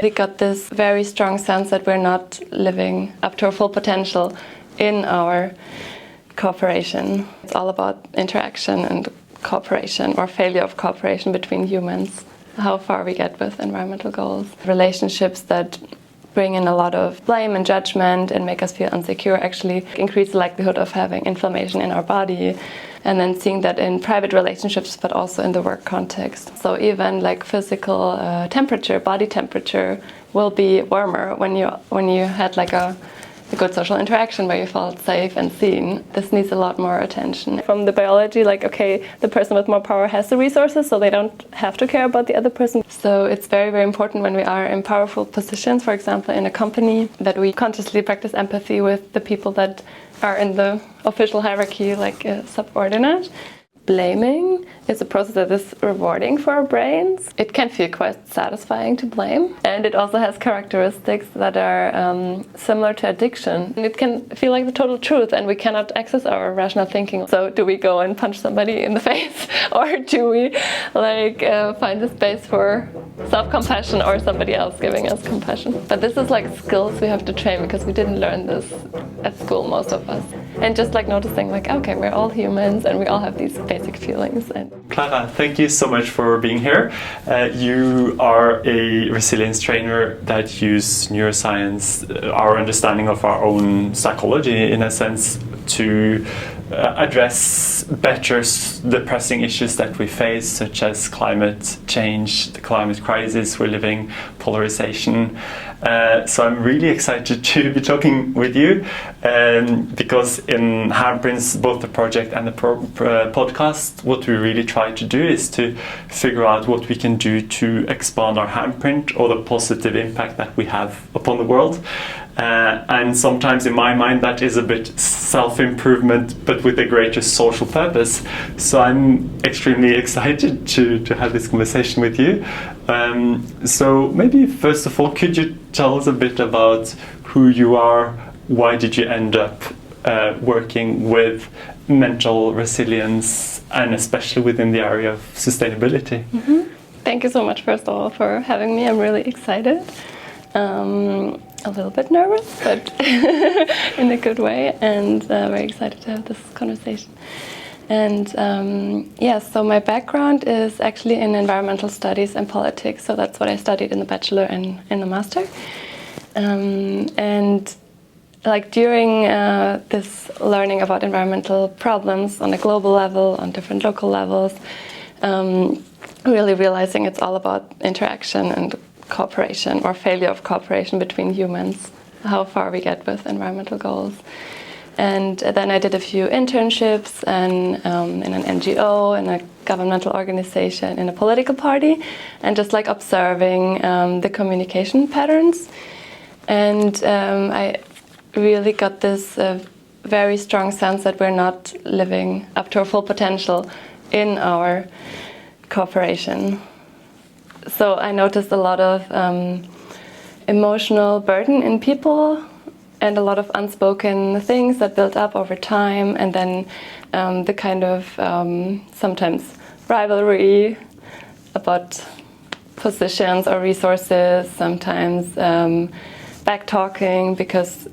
We got this very strong sense that we're not living up to our full potential in our cooperation. It's all about interaction and cooperation, or failure of cooperation between humans, how far we get with environmental goals. Relationships that bring in a lot of blame and judgment and make us feel insecure actually increase the likelihood of having inflammation in our body. And then seeing that in private relationships, but also in the work context. So even like physical temperature, body temperature will be warmer when you had like a good social interaction where you felt safe and seen. This needs a lot more attention. From the biology, like, okay, the person with more power has the resources, so they don't have to care about the other person. So it's very, very important when we are in powerful positions, for example, in a company, that we consciously practice empathy with the people that are in the official hierarchy, like a subordinate. Blaming is a process that is rewarding for our brains. It can feel quite satisfying to blame, and it also has characteristics that are similar to addiction. And it can feel like the total truth, and we cannot access our rational thinking. So do we go and punch somebody in the face, or do we find a space for self-compassion or somebody else giving us compassion? But this is like skills we have to train, because we didn't learn this at school, most of us. And just like noticing, like, okay, we're all humans and we all have these basic feelings. And Clara, thank you so much for being here. You are a resilience trainer that uses neuroscience, our understanding of our own psychology, in a sense, to address better the pressing issues that we face, such as climate change, the climate crisis we're living, polarization. So I'm really excited to be talking with you, because in Handprints, both the project and the podcast, what we really try to do is to figure out what we can do to expand our handprint, or the positive impact that we have upon the world. And sometimes in my mind that is a bit self-improvement, but with a greater social purpose. So I'm extremely excited to have this conversation with you. So maybe first of all, could you tell us a bit about who you are? Why did you end up working with mental resilience, and especially within the area of sustainability? Mm-hmm. Thank you so much, first of all, for having me. I'm really excited. A little bit nervous, but in a good way, and very excited to have this conversation. And so my background is actually in environmental studies and politics, so that's what I studied in the bachelor and in the master. And like during this learning about environmental problems on a global level, on different local levels, really realizing it's all about interaction and cooperation, or failure of cooperation between humans, how far we get with environmental goals. And then I did a few internships and in an NGO, in a governmental organization, in a political party, and just like observing the communication patterns. And I really got this very strong sense that we're not living up to our full potential in our cooperation. So I noticed a lot of emotional burden in people, and a lot of unspoken things that built up over time, and then the kind of sometimes rivalry about positions or resources, sometimes back-talking because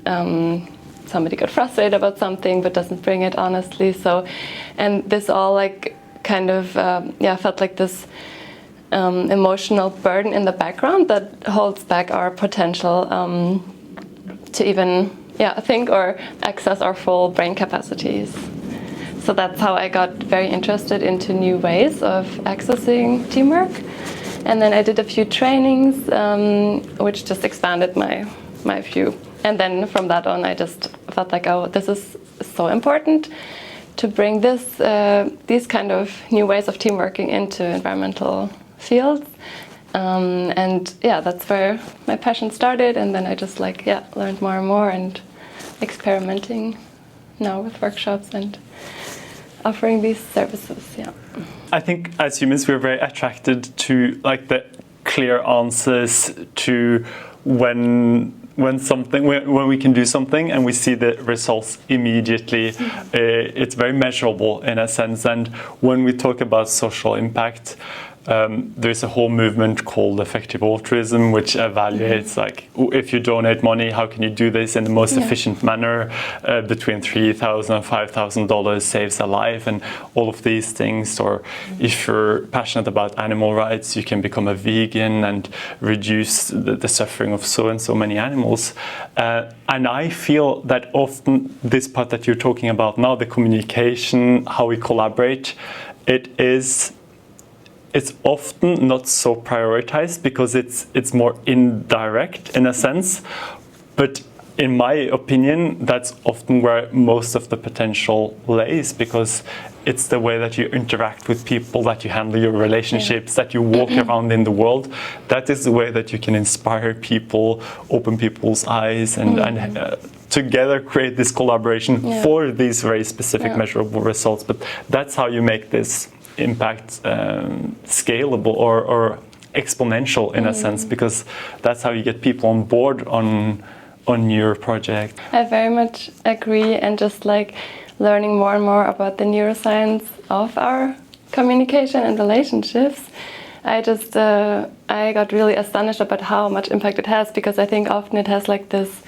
somebody got frustrated about something but doesn't bring it honestly. So, and this all like kind of felt like this emotional burden in the background that holds back our potential to even think or access our full brain capacities. So that's how I got very interested into new ways of accessing teamwork. And then I did a few trainings which just expanded my view. And then from that on I just felt like, oh, this is so important to bring these kind of new ways of teamworking into environmental fields. That's where my passion started, and then I just learned more and more, and experimenting now with workshops and offering these services. I think as humans we're very attracted to the clear answers to when we can do something and we see the results immediately. It's very measurable in a sense, and when we talk about social impact, there's a whole movement called effective altruism, which evaluates like if you donate money, how can you do this in the most efficient manner? Between $3,000 and $5,000 saves a life, and all of these things. Or if you're passionate about animal rights, you can become a vegan and reduce the suffering of so and so many animals. And I feel that often this part that you're talking about now, the communication, how we collaborate, it's often not so prioritized because it's more indirect in a sense. But in my opinion, that's often where most of the potential lays, because it's the way that you interact with people, that you handle your relationships, that you walk around in the world. That is the way that you can inspire people, open people's eyes, and together create this collaboration for these very specific measurable results. But that's how you make this impact scalable or exponential in a sense, because that's how you get people on board on your project. I very much agree, and just like learning more and more about the neuroscience of our communication and relationships, I got really astonished about how much impact it has, because I think often it has like this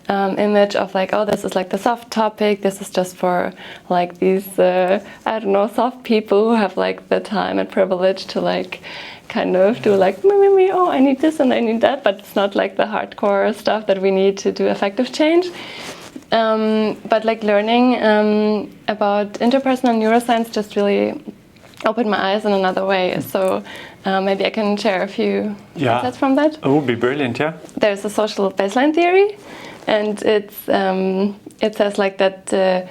image of like, oh, this is like the soft topic, this is just for like these I don't know, soft people who have like the time and privilege to like kind of do like me, oh, I need this and I need that, but it's not like the hardcore stuff that we need to do effective change. But like learning about interpersonal neuroscience just really opened my eyes in another way. So maybe I can share a few insights from that. It would be brilliant, yeah. There's a social baseline theory, and it says like that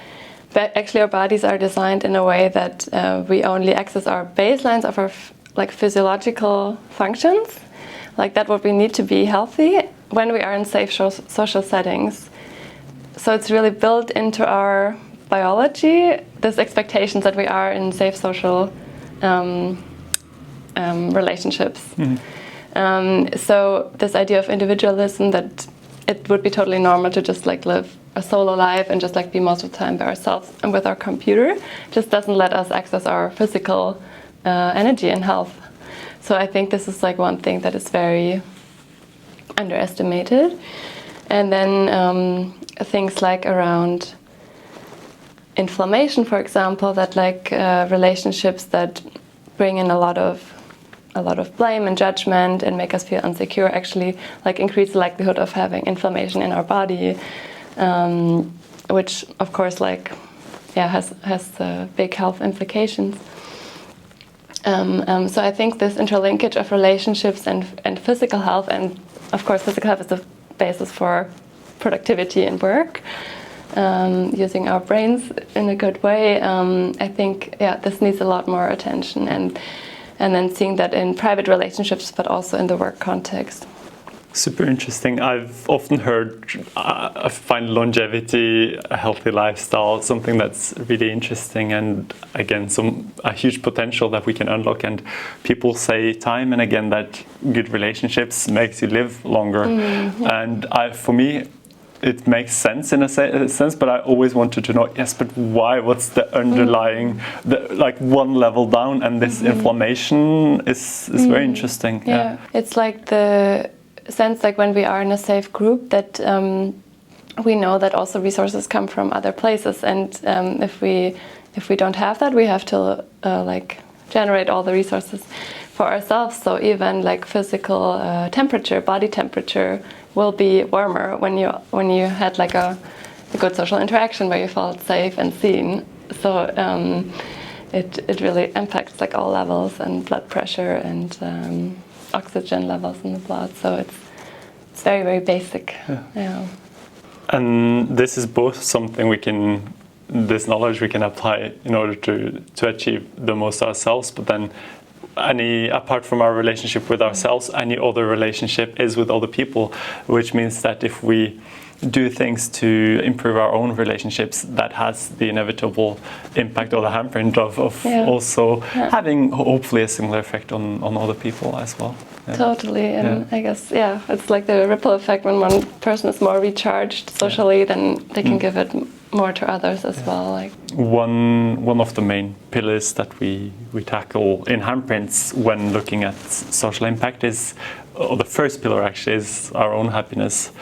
actually our bodies are designed in a way that we only access our baselines of our like physiological functions, like that what we need to be healthy when we are in safe social settings. So it's really built into our biology, this expectations that we are in safe social relationships. So this idea of individualism, that it would be totally normal to just like live a solo life and just like be most of the time by ourselves and with our computer, just doesn't let us access our physical energy and health. So I think this is like one thing that is very underestimated. And then things like around inflammation, for example, that like relationships that bring in a lot of blame and judgment and make us feel insecure actually like increase the likelihood of having inflammation in our body, which of course like has big health implications. So I think this interlinkage of relationships and physical health, and of course physical health is the basis for productivity and work, using our brains in a good way. I think this needs a lot more attention, and then seeing that in private relationships but also in the work context. Super interesting. I've often heard, I find longevity, a healthy lifestyle, something that's really interesting, and again, a huge potential that we can unlock. And people say time and again that good relationships makes you live longer. And for me, it makes sense in a sense, but I always wanted to know, yes, but why? What's the underlying, like one level down? And this inflammation is very interesting. Yeah, it's like the sense like when we are in a safe group that we know that also resources come from other places, and if we don't have that, we have to like generate all the resources for ourselves. So even like physical temperature, body temperature will be warmer when you had like a good social interaction where you felt safe and seen. So it really impacts like all levels, and blood pressure and oxygen levels in the blood. So it's very, very basic. Yeah. And this is both something this knowledge we can apply in order to achieve the most ourselves, but then apart from our relationship with ourselves, any other relationship is with other people, which means that if we do things to improve our own relationships, that has the inevitable impact or the handprint of also having hopefully a similar effect on other people as well. Totally, and I guess it's like the ripple effect. When one person is more recharged socially, then they can give it more to others as well. Like one of the main pillars that we tackle in handprints when looking at social impact is, or the first pillar actually, is our own happiness,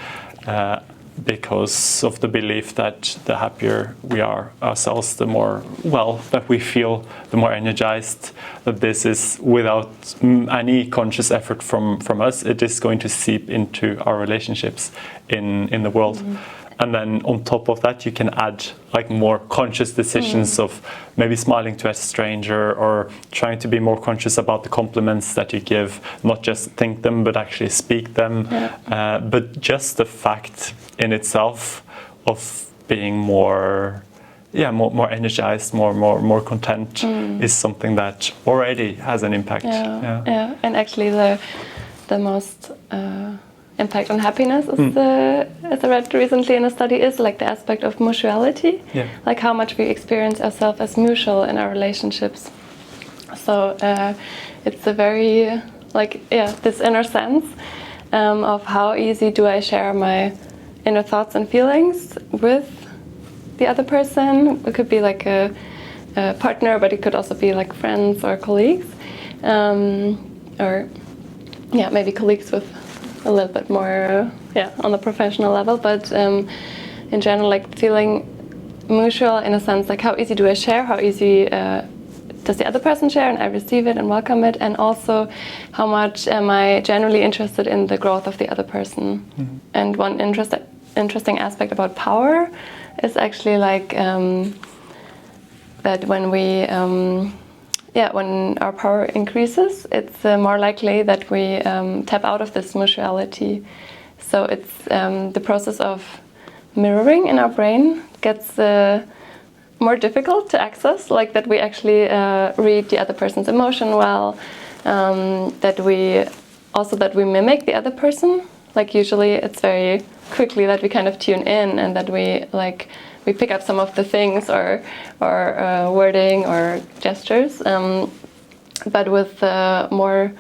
because of the belief that the happier we are ourselves, the more well that we feel, the more energized, that this is without any conscious effort from us, it is going to seep into our relationships in the world. And then on top of that, you can add like more conscious decisions of maybe smiling to a stranger, or trying to be more conscious about the compliments that you give, not just think them, but actually speak them. Yeah. But just the fact in itself of being more energized, more content is something that already has an impact. Yeah. And actually the most impact on happiness is, as I read recently in a study, is like the aspect of mutuality, like how much we experience ourselves as mutual in our relationships. So it's a very this inner sense of how easy do I share my inner thoughts and feelings with the other person. It could be like a partner, but it could also be like friends or colleagues, or maybe colleagues with a little bit more on the professional level, but in general, like feeling mutual in a sense, like how easy do I share, how easy does the other person share and I receive it and welcome it, and also how much am I generally interested in the growth of the other person. And one interesting aspect about power is actually like that when we when our power increases, it's more likely that we tap out of this mutuality. So it's the process of mirroring in our brain gets more difficult to access, like that we actually read the other person's emotion well, that we mimic the other person. Like usually it's very quickly that we kind of tune in and that we pick up some of the things or wording or gestures, but with more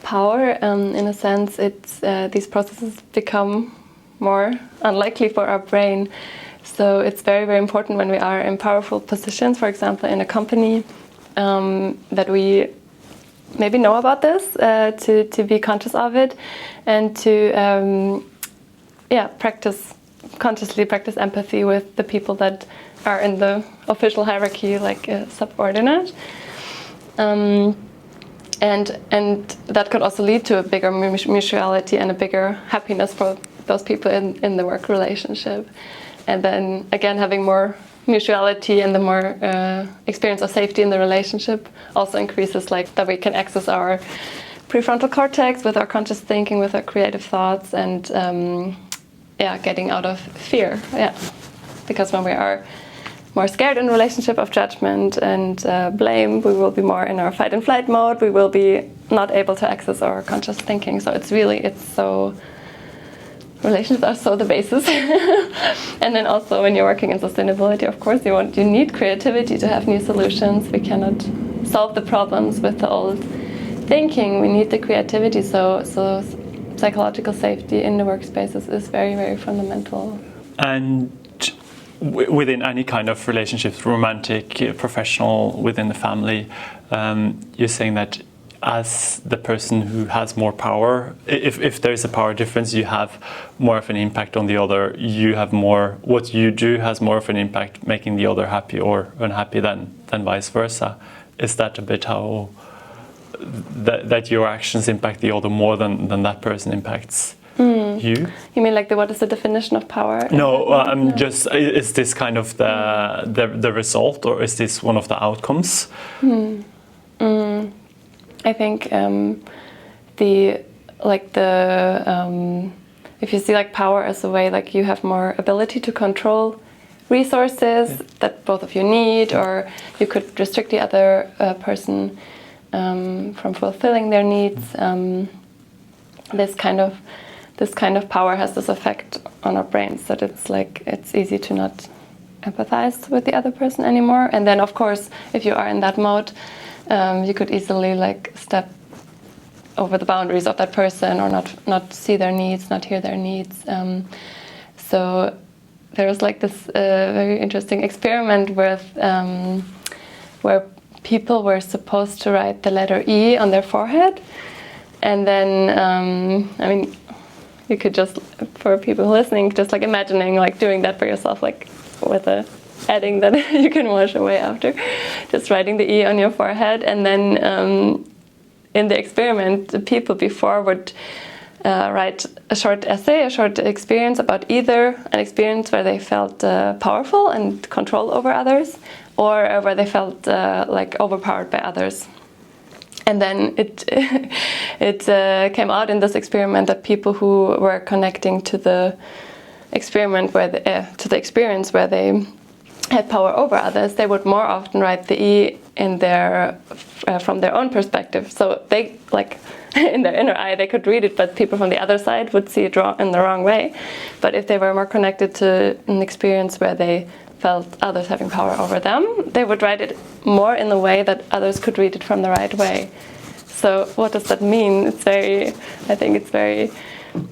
power, in a sense, it's these processes become more unlikely for our brain. So it's very, very important when we are in powerful positions, for example, in a company, that we maybe know about this, to be conscious of it, and to consciously practice empathy with the people that are in the official hierarchy, like subordinate. And that could also lead to a bigger mutuality and a bigger happiness for those people in the work relationship. And then again, having more mutuality and the more experience of safety in the relationship also increases, like that we can access our prefrontal cortex with our conscious thinking, with our creative thoughts, and getting out of fear. Because when we are more scared in a relationship of judgment and blame, we will be more in our fight and flight mode. We will be not able to access our conscious thinking. So relationships are so the basis. And then also when you're working in sustainability, of course, you need creativity to have new solutions. We cannot solve the problems with the old thinking. We need the creativity. So psychological safety in the workspaces is very, very fundamental. And within any kind of relationships, romantic, professional, within the family, you're saying that as the person who has more power, if there is a power difference, you have more of an impact on the other. You have more, what you do has more of an impact making the other happy or unhappy than vice versa. Is that a bit how that your actions impact the other more than that person impacts you? You mean like what is the definition of power? No, just, is this kind of the result, or is this one of the outcomes? I think if you see like power as a way, like you have more ability to control resources that both of you need, or you could restrict the other person from fulfilling their needs. This kind of power has this effect on our brains that it's easy to not empathize with the other person anymore. And then, of course, if you are in that mode, you could easily step over the boundaries of that person, or not see their needs, not hear their needs. So there was like this very interesting experiment with where people were supposed to write the letter E on their forehead, and then I mean, you could just, for people listening, just like imagining like doing that for yourself, like with a adding that you can wash away after, just writing the E on your forehead, and then in the experiment, the people before would write a short essay, a short experience about either an experience where they felt powerful and control over others, or where they felt like overpowered by others. And then it came out in this experiment that people who were connecting to the experiment where to the experience where they had power over others, they would more often write the E in their from their own perspective. So they, like, in their inner eye, they could read it, but people from the other side would see it in the wrong way. But if they were more connected to an experience where they felt others having power over them, they would write it more in the way that others could read it from the right way. So what does that mean? I think it's very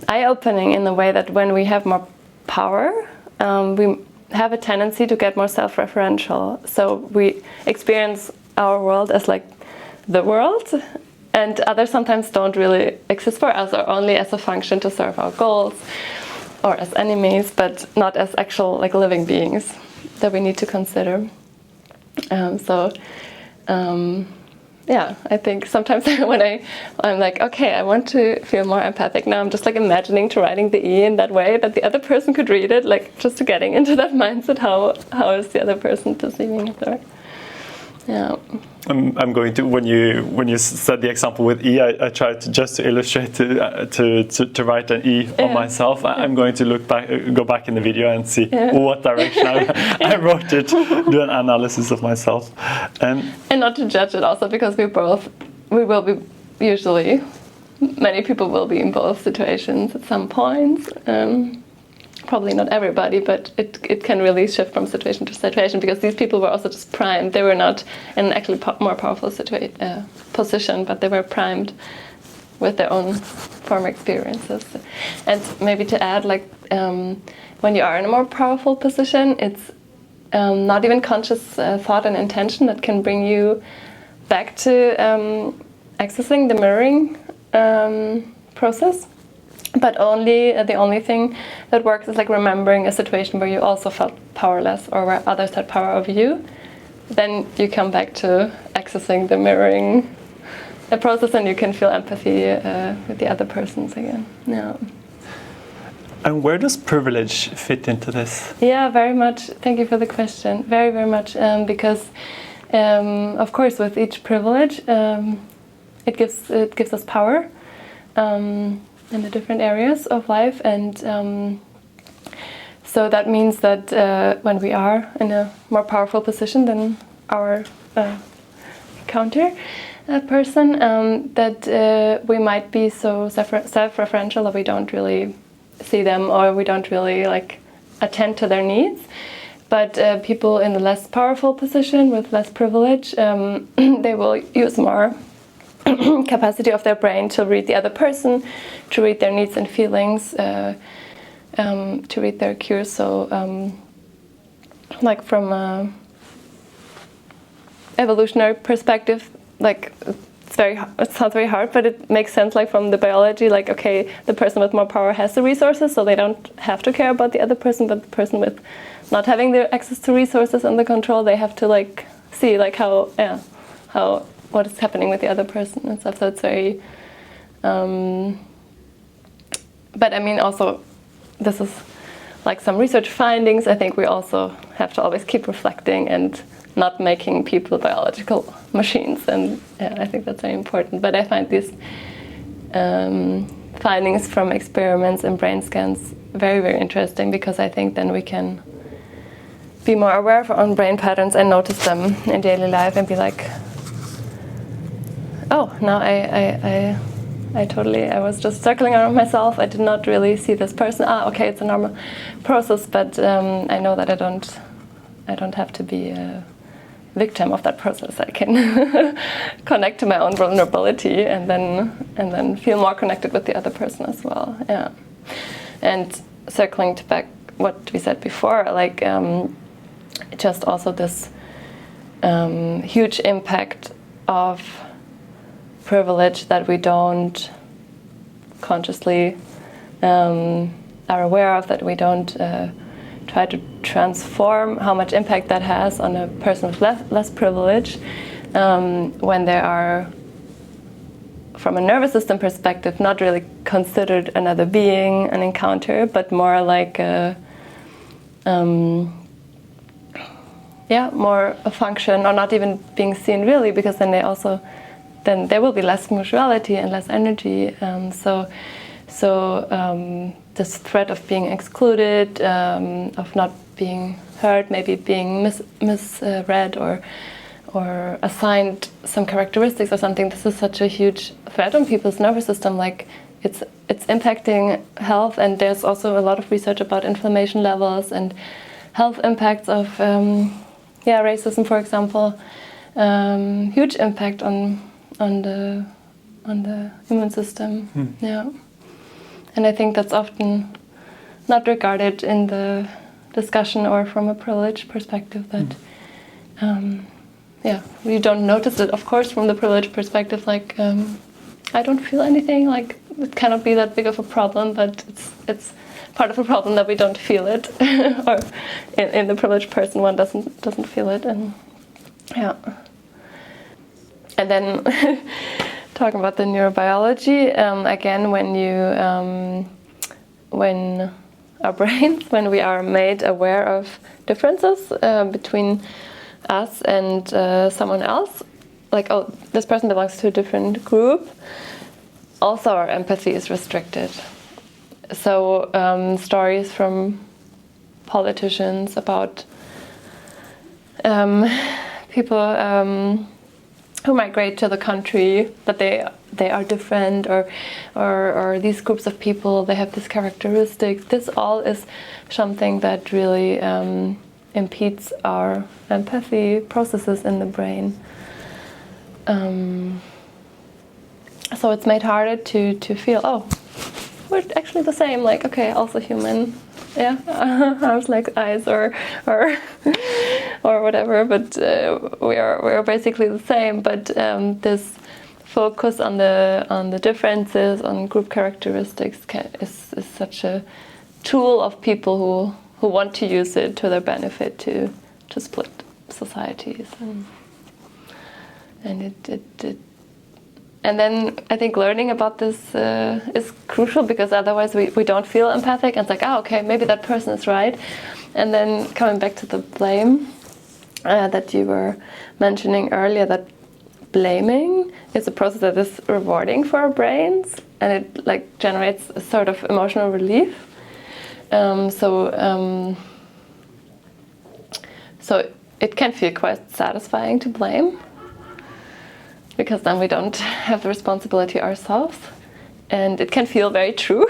eye-opening in the way that when we have more power, we have a tendency to get more self-referential. So we experience our world as like the world, and others sometimes don't really exist for us, or only as a function to serve our goals, or as enemies, but not as actual like living beings that we need to consider. Yeah, I think sometimes when I'm like, okay, I want to feel more empathic now, I'm just like imagining to writing the E in that way that the other person could read it, like just to getting into that mindset, how is the other person perceiving it there. Yeah. I'm going to, when you said the example with E, I tried just to illustrate to write an E on myself. I'm going to go back in the video and see what direction I wrote it, do an analysis of myself, and not to judge it also, because we will be usually, many people will be in both situations at some points. Probably not everybody, but it can really shift from situation to situation, because these people were also just primed. They were not in an actually more powerful position, but they were primed with their own former experiences. And maybe to add, like when you are in a more powerful position, it's not even conscious thought and intention that can bring you back to accessing the mirroring process. But the only thing that works is like remembering a situation where you also felt powerless, or where others had power over you. Then you come back to accessing the mirroring process, and you can feel empathy with the other persons again. Yeah. And where does privilege fit into this? Yeah, very much. Thank you for the question. Very, very much. Because, of course, with each privilege, it gives us power. In the different areas of life, and so that means that when we are in a more powerful position than our counter person, that we might be so self-referential that we don't really see them, or we don't really like attend to their needs. But people in the less powerful position with less privilege, they will use more capacity of their brain to read the other person, to read their needs and feelings, to read their cues. So, like from an evolutionary perspective, like it sounds very hard, but it makes sense. Like from the biology, like okay, the person with more power has the resources, so they don't have to care about the other person. But the person with not having the access to resources and the control, they have to like see like how what is happening with the other person and stuff. So it's very, but I mean also, this is like some research findings. I think we also have to always keep reflecting and not making people biological machines, and I think that's very important. But I find these findings from experiments and brain scans very, very interesting, because I think then we can be more aware of our own brain patterns and notice them in daily life and be like, oh, now I was just circling around myself. I did not really see this person. Okay, it's a normal process, but I know that I don't have to be a victim of that process. I can connect to my own vulnerability and then feel more connected with the other person as well. Yeah, and circling back what we said before, like just also this huge impact of privilege that we don't consciously are aware of, that we don't try to transform, how much impact that has on a person with less privilege when they are, from a nervous system perspective, not really considered another being, an encounter, but more like more a function, or not even being seen really, because then there will be less mutuality and less energy. So this threat of being excluded, of not being heard, maybe being misread or assigned some characteristics or something. This is such a huge threat on people's nervous system. Like it's impacting health, and there's also a lot of research about inflammation levels and health impacts of racism, for example. Huge impact on the immune system. Yeah, and I think that's often not regarded in the discussion or from a privileged perspective. That we don't notice it, of course, from the privileged perspective. Like I don't feel anything. Like it cannot be that big of a problem, but it's part of the problem that we don't feel it, or in the privileged person, one doesn't feel it, and yeah. And then talking about the neurobiology, again, when our brains, when we are made aware of differences between us and someone else, like, oh, this person belongs to a different group, also our empathy is restricted. So stories from politicians about people who migrate to the country, that they are different, or these groups of people, they have this characteristics. This all is something that really impedes our empathy processes in the brain. So it's made harder to feel, oh, we're actually the same, like, okay, also human, yeah, arms, legs, eyes, or whatever, but we are basically the same. But this focus on the differences, on group characteristics, is such a tool of people who want to use it to their benefit to split societies, and then I think learning about this is crucial, because otherwise we don't feel empathic, and it's like, oh, okay, maybe that person is right. And then coming back to the blame that you were mentioning earlier, that blaming is a process that is rewarding for our brains, and it like generates a sort of emotional relief. So it can feel quite satisfying to blame, because then we don't have the responsibility ourselves, and it can feel very true,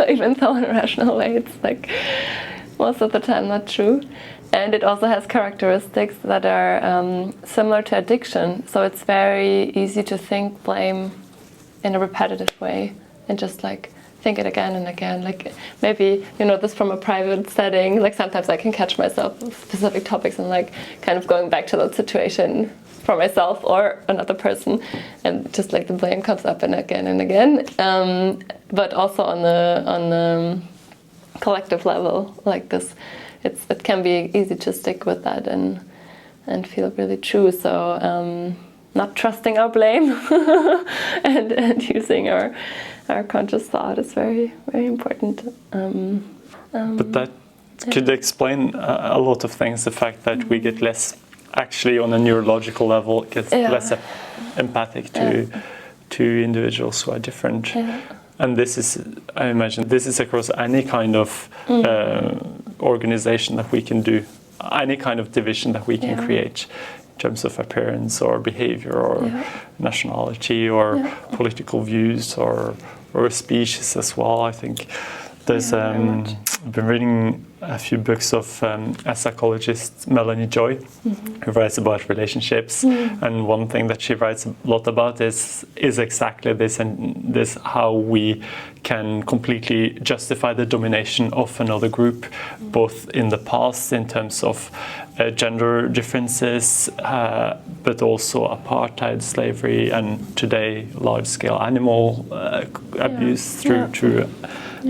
even though in a rational way it's like most of the time not true. And it also has characteristics that are similar to addiction, so it's very easy to think blame in a repetitive way and just like think it again and again. Like maybe you know this from a private setting, like sometimes I can catch myself with specific topics and like kind of going back to that situation for myself or another person, and just like the blame comes up and again. But also on the collective level, like this, it can be easy to stick with that and feel really true. So not trusting our blame and using our conscious thought is very, very important. But that could explain a lot of things. The fact that we get less, actually on a neurological level, gets less empathic to individuals who are different. Yeah. And this is, I imagine, this is across any kind of organization that we can do, any kind of division that we can create in terms of appearance or behavior or nationality or political views or species as well. I think there's I've been reading a few books of a psychologist, Melanie Joy, who writes about relationships. And one thing that she writes a lot about is exactly this, and this how we can completely justify the domination of another group, both in the past in terms of gender differences, but also apartheid, slavery, and today large-scale animal abuse through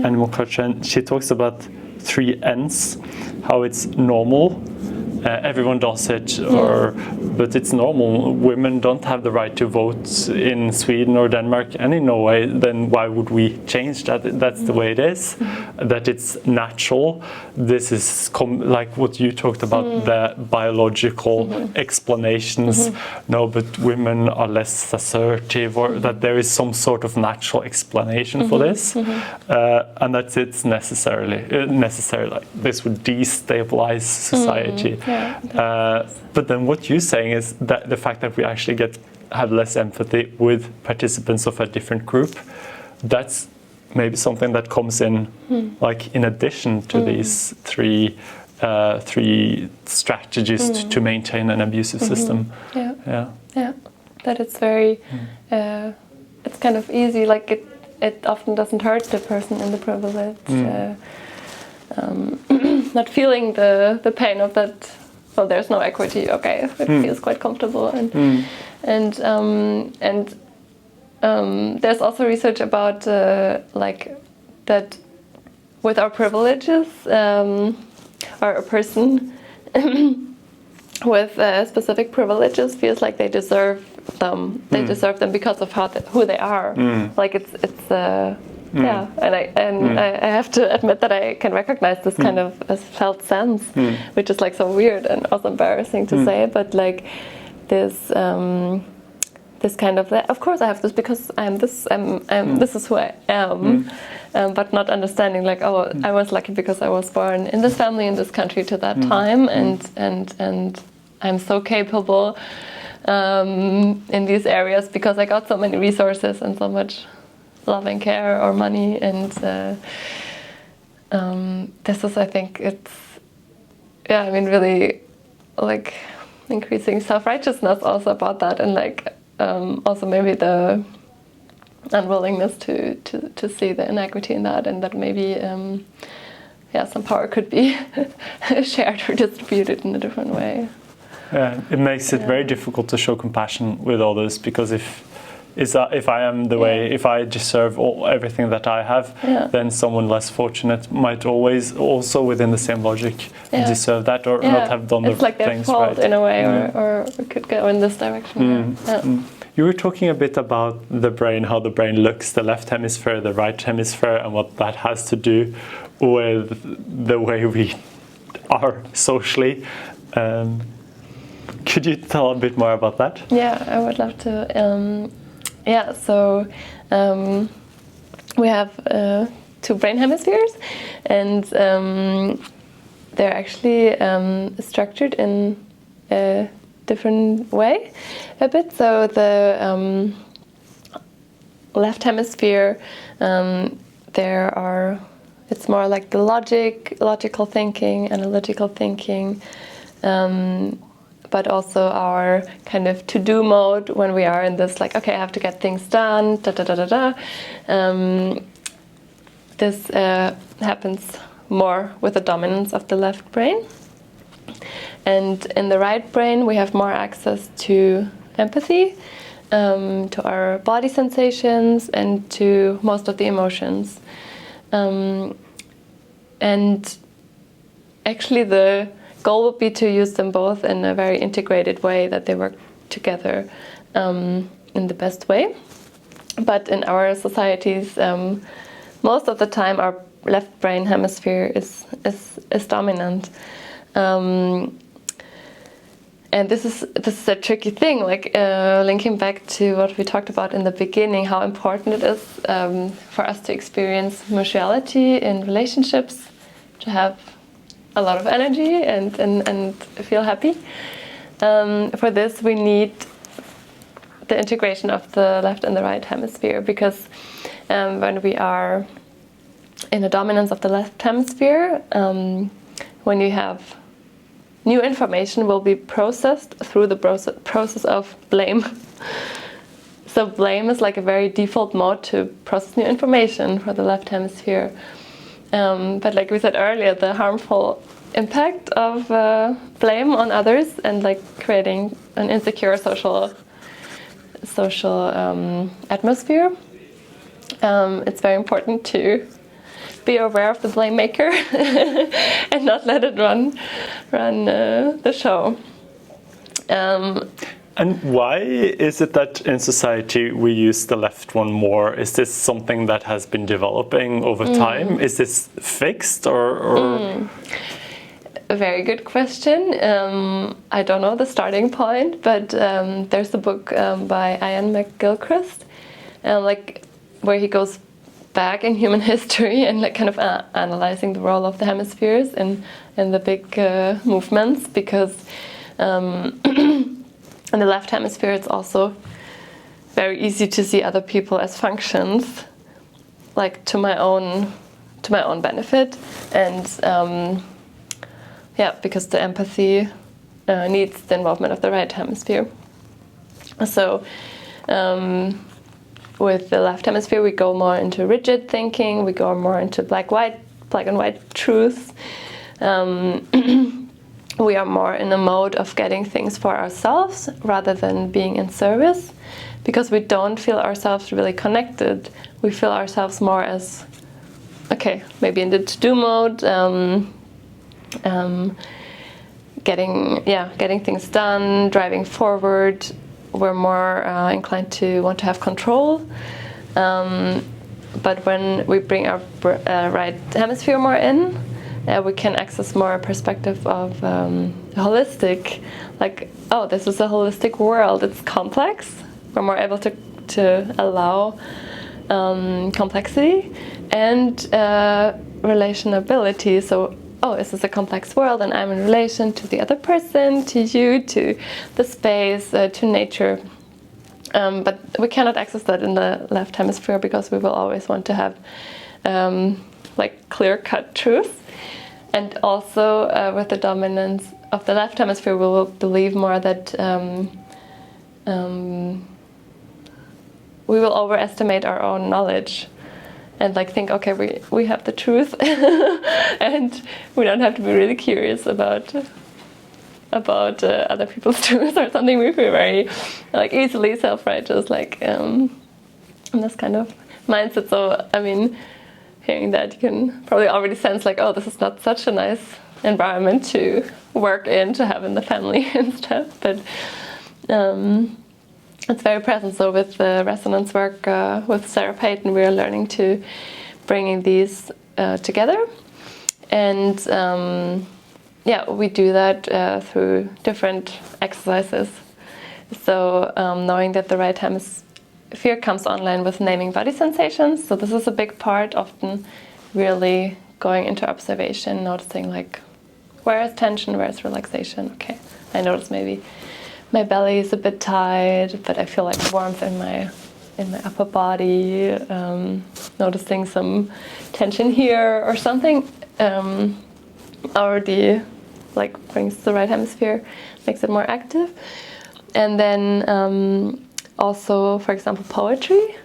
animal culture. And she talks about 3 N's, how it's normal. Everyone does it, but it's normal. Women don't have the right to vote in Sweden or Denmark and in Norway. Then why would we change that? That's the way it is. That it's natural. This is like what you talked about, the biological explanations. No, but women are less assertive, or that there is some sort of natural explanation for this, and that it's necessary. Like, this would destabilize society. But then what you're saying is that the fact that we actually have less empathy with participants of a different group, that's maybe something that comes in like in addition to these three strategies to maintain an abusive system. That it's very it's kind of easy, like it often doesn't hurt the person in the privilege, not feeling the pain of that. Well, there's no equity. Okay, it feels quite comfortable, and there's also research about like that with our privileges, or a person with specific privileges feels like they deserve them. They deserve them because of who they are. Like it's and I have to admit that I can recognize this kind of a felt sense, which is like so weird and also embarrassing to say, but like this this kind of course I have this because I'm this is who I am, but not understanding like, oh, I was lucky because I was born in this family in this country to that time, and I'm so capable in these areas because I got so many resources and so much love and care or money, and this is, I think, it's really like increasing self-righteousness also about that, and like also maybe the unwillingness to see the inequity in that, and that maybe some power could be shared or distributed in a different way. It makes it very difficult to show compassion with others, because if I am the way, if I deserve everything that I have, then someone less fortunate might always also within the same logic deserve that, or not have done the things right. It's like their fault in a way, or we could go in this direction. You were talking a bit about the brain, how the brain looks, the left hemisphere, the right hemisphere, and what that has to do with the way we are socially. Could you tell a bit more about that? Yeah, I would love to. So we have 2 brain hemispheres, and they're actually structured in a different way a bit. So the left hemisphere, it's more like the logical thinking, analytical thinking, but also our kind of to-do mode when we are in this, like, okay, I have to get things done, this happens more with the dominance of the left brain. And in the right brain, we have more access to empathy, to our body sensations, and to most of the emotions. And actually the goal would be to use them both in a very integrated way, that they work together in the best way. But in our societies, most of the time our left brain hemisphere is dominant. And this is a tricky thing, like linking back to what we talked about in the beginning, how important it is for us to experience mutuality in relationships, to have a lot of energy and feel happy. For this, we need the integration of the left and the right hemisphere, because when we are in a dominance of the left hemisphere, when you have new information will be processed through the process of blame. So blame is like a very default mode to process new information for the left hemisphere. But like we said earlier, the harmful impact of blame on others and like creating an insecure social atmosphere, it's very important to be aware of the blame maker and not let it run the show. And why is it that in society we use the left one more? Is this something that has been developing over time? Is this fixed or? A very good question. I don't know the starting point, but there's a book by Ian McGilchrist, like where he goes back in human history and like kind of analyzing the role of the hemispheres in the big movements, because in the left hemisphere it's also very easy to see other people as functions, like to my own benefit, and yeah, because the empathy needs the involvement of the right hemisphere. So with the left hemisphere we go more into rigid thinking, we go more into black and white truths. We are more in a mode of getting things for ourselves rather than being in service, because we don't feel ourselves really connected. We feel ourselves more as, okay, maybe in the to-do mode, getting things done, driving forward. We're more inclined to want to have control. But when we bring our right hemisphere more in, we can access more a perspective of holistic, like, oh, this is a holistic world, it's complex. We're more able to allow complexity and relationability. So, oh, this is a complex world and I'm in relation to the other person, to you, to the space, to nature. But we cannot access that in the left hemisphere because we will always want to have like clear-cut truth. And also with the dominance of the left hemisphere, we will believe more that we will overestimate our own knowledge and like think, okay, we have the truth and we don't have to be really curious about other people's truth or something. We feel very like easily self-righteous, like in this kind of mindset. So I mean, hearing that, you can probably already sense like, oh, this is not such a nice environment to work in, to have in the family and stuff. But it's very present. So with the resonance work with Sarah Payton, we are learning to bringing these together. And yeah, we do that through different exercises. So knowing that the right hemisphere comes online with naming body sensations. So this is a big part, often really going into observation, noticing like, where is tension, where is relaxation? Okay, I notice maybe my belly is a bit tight, but I feel like warmth in my upper body, noticing some tension here or something already like brings the right hemisphere, makes it more active. And then also, for example, poetry,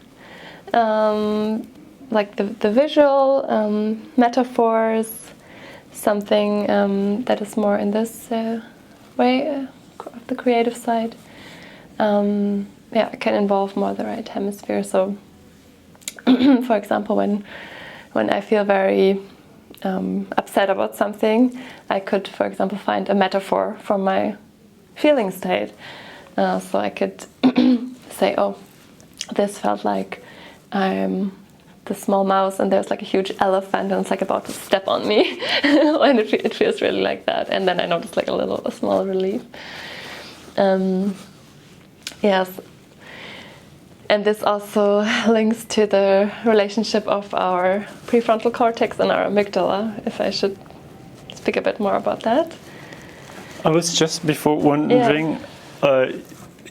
like the visual metaphors, something that is more in this way of the creative side. Yeah, it can involve more the right hemisphere. So, for example, when I feel very upset about something, I could, for example, find a metaphor for my feeling state. So I could say, oh, this felt like I'm the small mouse and there's like a huge elephant and it's like about to step on me. And it feels really like that. And then I noticed like a small relief. Yes. And this also links to the relationship of our prefrontal cortex and our amygdala, if I should speak a bit more about that. I was just before wondering,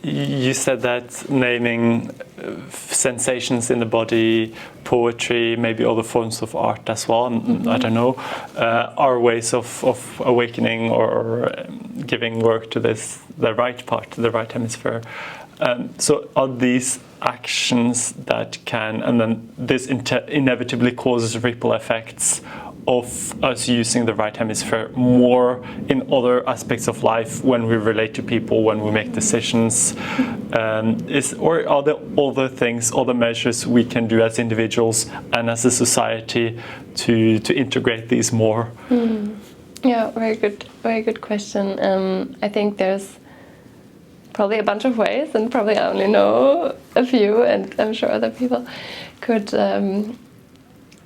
you said that naming sensations in the body, poetry, maybe other forms of art as well, I don't know, are ways of awakening or giving work to the right part, the right hemisphere. So are these actions that can, and then this inevitably causes ripple effects of us using the right hemisphere more in other aspects of life, when we relate to people, when we make decisions, or are there other things, other measures we can do as individuals and as a society to integrate these more? Yeah, very good question. I think there's probably a bunch of ways, and probably I only know a few, and I'm sure other people could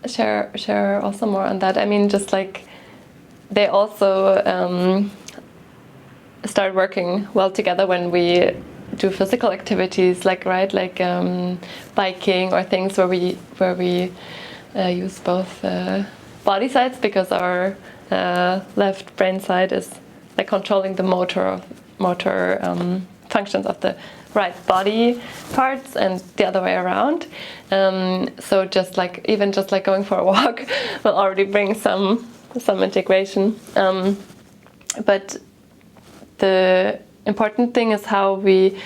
share also more on that. I mean, just like they also start working well together when we do physical activities, like biking or things where we use both body sides, because our left brain side is like controlling the motor functions of the right body parts, and the other way around. So just like going for a walk will already bring some integration. But the important thing is how we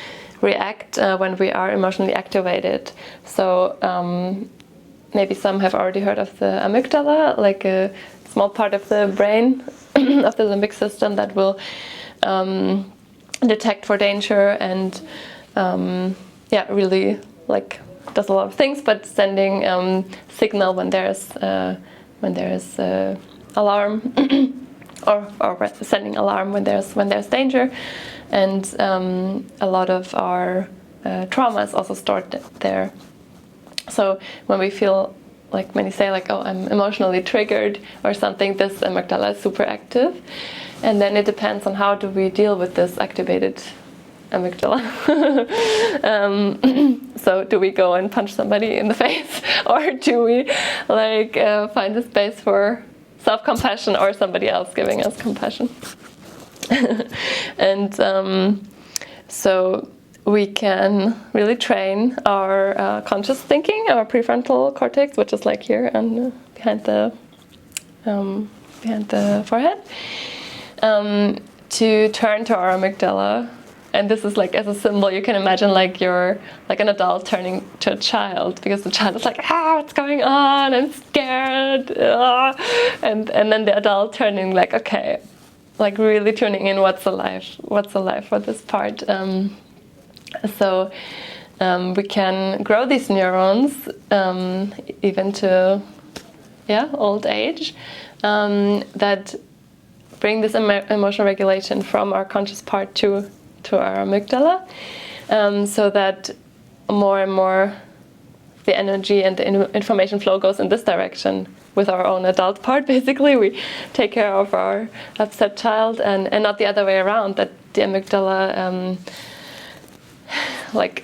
react when we are emotionally activated. So maybe some have already heard of the amygdala, like a small part of the brain of the limbic system that will detect for danger and really like does a lot of things, but sending signal when there's alarm or sending alarm when there's danger, and a lot of our trauma is also stored there. So when we feel like, when you say like, oh, I'm emotionally triggered or something, this amygdala is super active, and then it depends on how do we deal with this activated amygdala. So do we go and punch somebody in the face, or do we like find a space for self-compassion or somebody else giving us compassion? And so we can really train our conscious thinking, our prefrontal cortex, which is like here and behind the forehead, to turn to our amygdala. And this is like, as a symbol, you can imagine like you're like an adult turning to a child, because the child is like, what's going on? I'm scared. And then the adult turning like, okay, like really tuning in, what's alive for this part. So we can grow these neurons even to old age, that bring this emotional regulation from our conscious part to our amygdala, so that more and more the energy and the information flow goes in this direction with our own adult part. Basically, we take care of our upset child, and not the other way around, that the amygdala like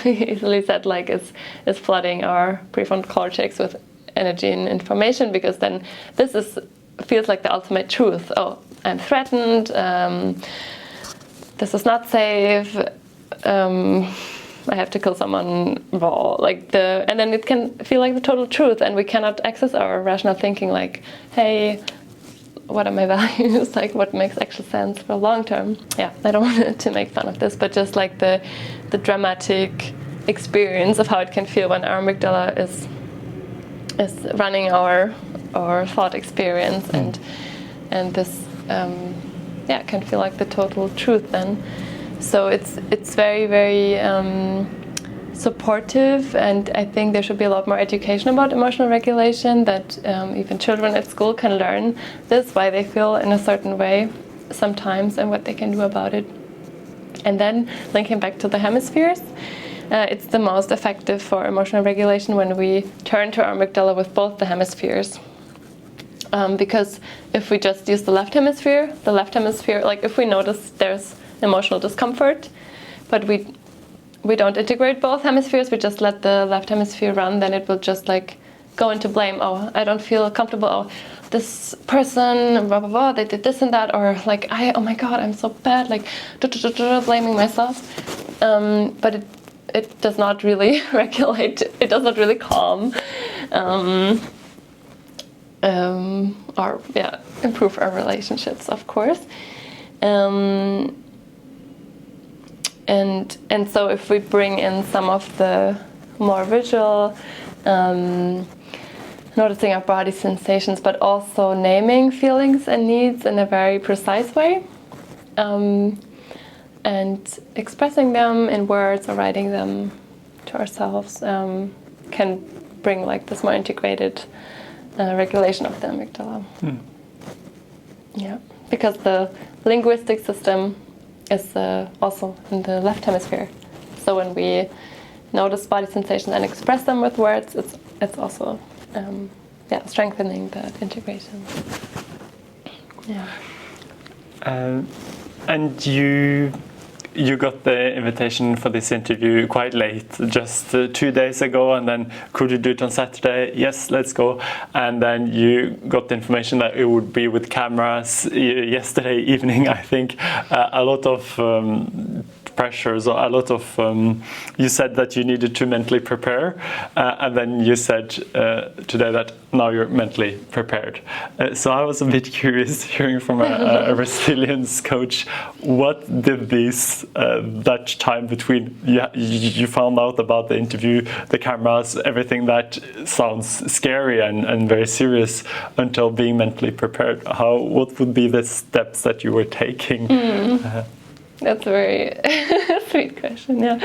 easily said, like is flooding our prefrontal cortex with energy and information, because then this feels like the ultimate truth. Oh, I'm threatened. This is not safe. I have to kill someone. And then it can feel like the total truth, and we cannot access our rational thinking. Like, hey, what are my values? Like, what makes actual sense for long term? Yeah, I don't want to make fun of this, but just like the dramatic experience of how it can feel when our amygdala is running our thought experience, and this can feel like the total truth then. So it's very, very supportive, and I think there should be a lot more education about emotional regulation, that even children at school can learn this, why they feel in a certain way sometimes and what they can do about it. And then linking back to the hemispheres, it's the most effective for emotional regulation when we turn to our amygdala with both the hemispheres. Because if we just use the left hemisphere, like if we notice there's emotional discomfort, but we don't integrate both hemispheres, we just let the left hemisphere run, then it will just like go into blame. Oh, I don't feel comfortable. Oh, this person, blah blah blah, they did this and that, or like oh my god, I'm so bad, like blaming myself. But it does not really regulate. It does not really calm, or improve our relationships, of course. And so if we bring in some of the more visual, noticing our body sensations, but also naming feelings and needs in a very precise way, and expressing them in words or writing them to ourselves, can bring like this more integrated regulation of the amygdala. Yeah, because the linguistic system is also in the left hemisphere. So when we notice body sensations and express them with words, it's also strengthening that integration. Yeah. And you got the invitation for this interview quite late, just 2 days ago, and then could you do it on Saturday? Yes, let's go. And then you got the information that it would be with cameras yesterday evening, I think. A lot of pressures, or a lot of you said that you needed to mentally prepare, and then you said today that now you're mentally prepared. So I was a bit curious, hearing from a resilience coach, what did that time between you found out about the interview, the cameras, everything that sounds scary and very serious, until being mentally prepared? What would be the steps that you were taking? That's a very sweet question. Yeah,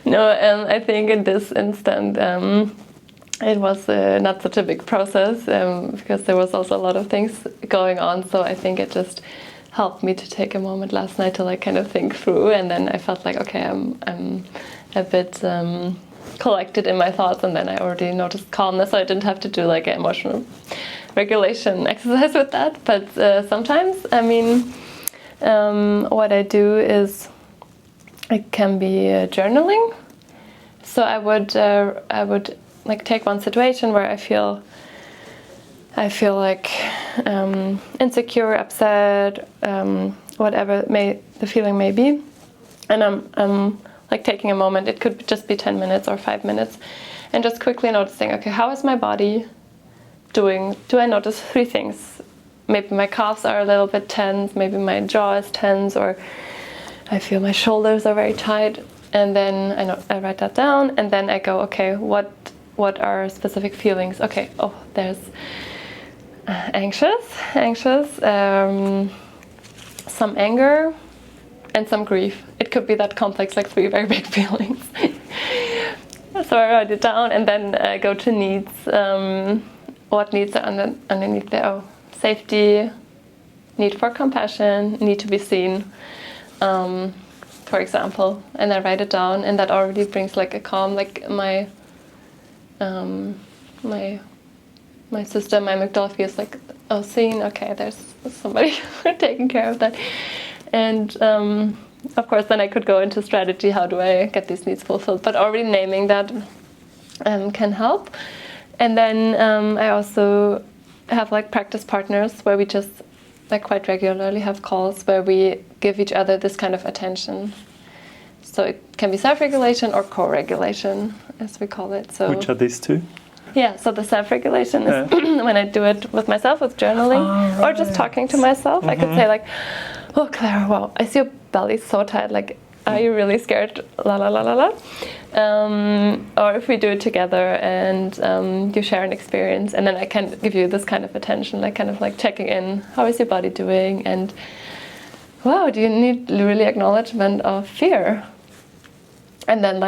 no, I think in this instant it was not such a big process, because there was also a lot of things going on. So I think it just helped me to take a moment last night to like kind of think through, and then I felt like, okay, I'm a bit collected in my thoughts, and then I already noticed calmness, so I didn't have to do like an emotional regulation exercise with that. But sometimes, I mean, what I do is, it can be journaling. So I would like take one situation where I feel like insecure, upset, whatever the feeling may be, and I'm like taking a moment. It could just be 10 minutes or 5 minutes, and just quickly noticing, okay, how is my body doing? Do I notice 3 things? Maybe my calves are a little bit tense, maybe my jaw is tense, or I feel my shoulders are very tight. And then I write that down, and then I go, okay, what are specific feelings? Okay, oh, there's anxious, some anger, and some grief. It could be that complex, like 3 very big feelings. So I write it down, and then I go to needs. What needs are underneath there? Oh, safety, need for compassion, need to be seen, for example. And I write it down, and that already brings like a calm, like my system, my amygdala feels like, oh, seen, okay, there's somebody taking care of that. And of course, then I could go into strategy, how do I get these needs fulfilled? But already naming that can help. And then I also have like practice partners where we just like quite regularly have calls where we give each other this kind of attention. So it can be self-regulation or co-regulation, as we call it. So which are these 2? Yeah, so the self-regulation is when I do it with myself, with journaling, or just talking to myself. I could say like, oh, Clara, wow, I see your belly so tight, like, are you really scared? La la la la la. Or if we do it together and you share an experience, and then I can give you this kind of attention, like kind of like checking in, how is your body doing? And wow, do you need really acknowledgement of fear? And then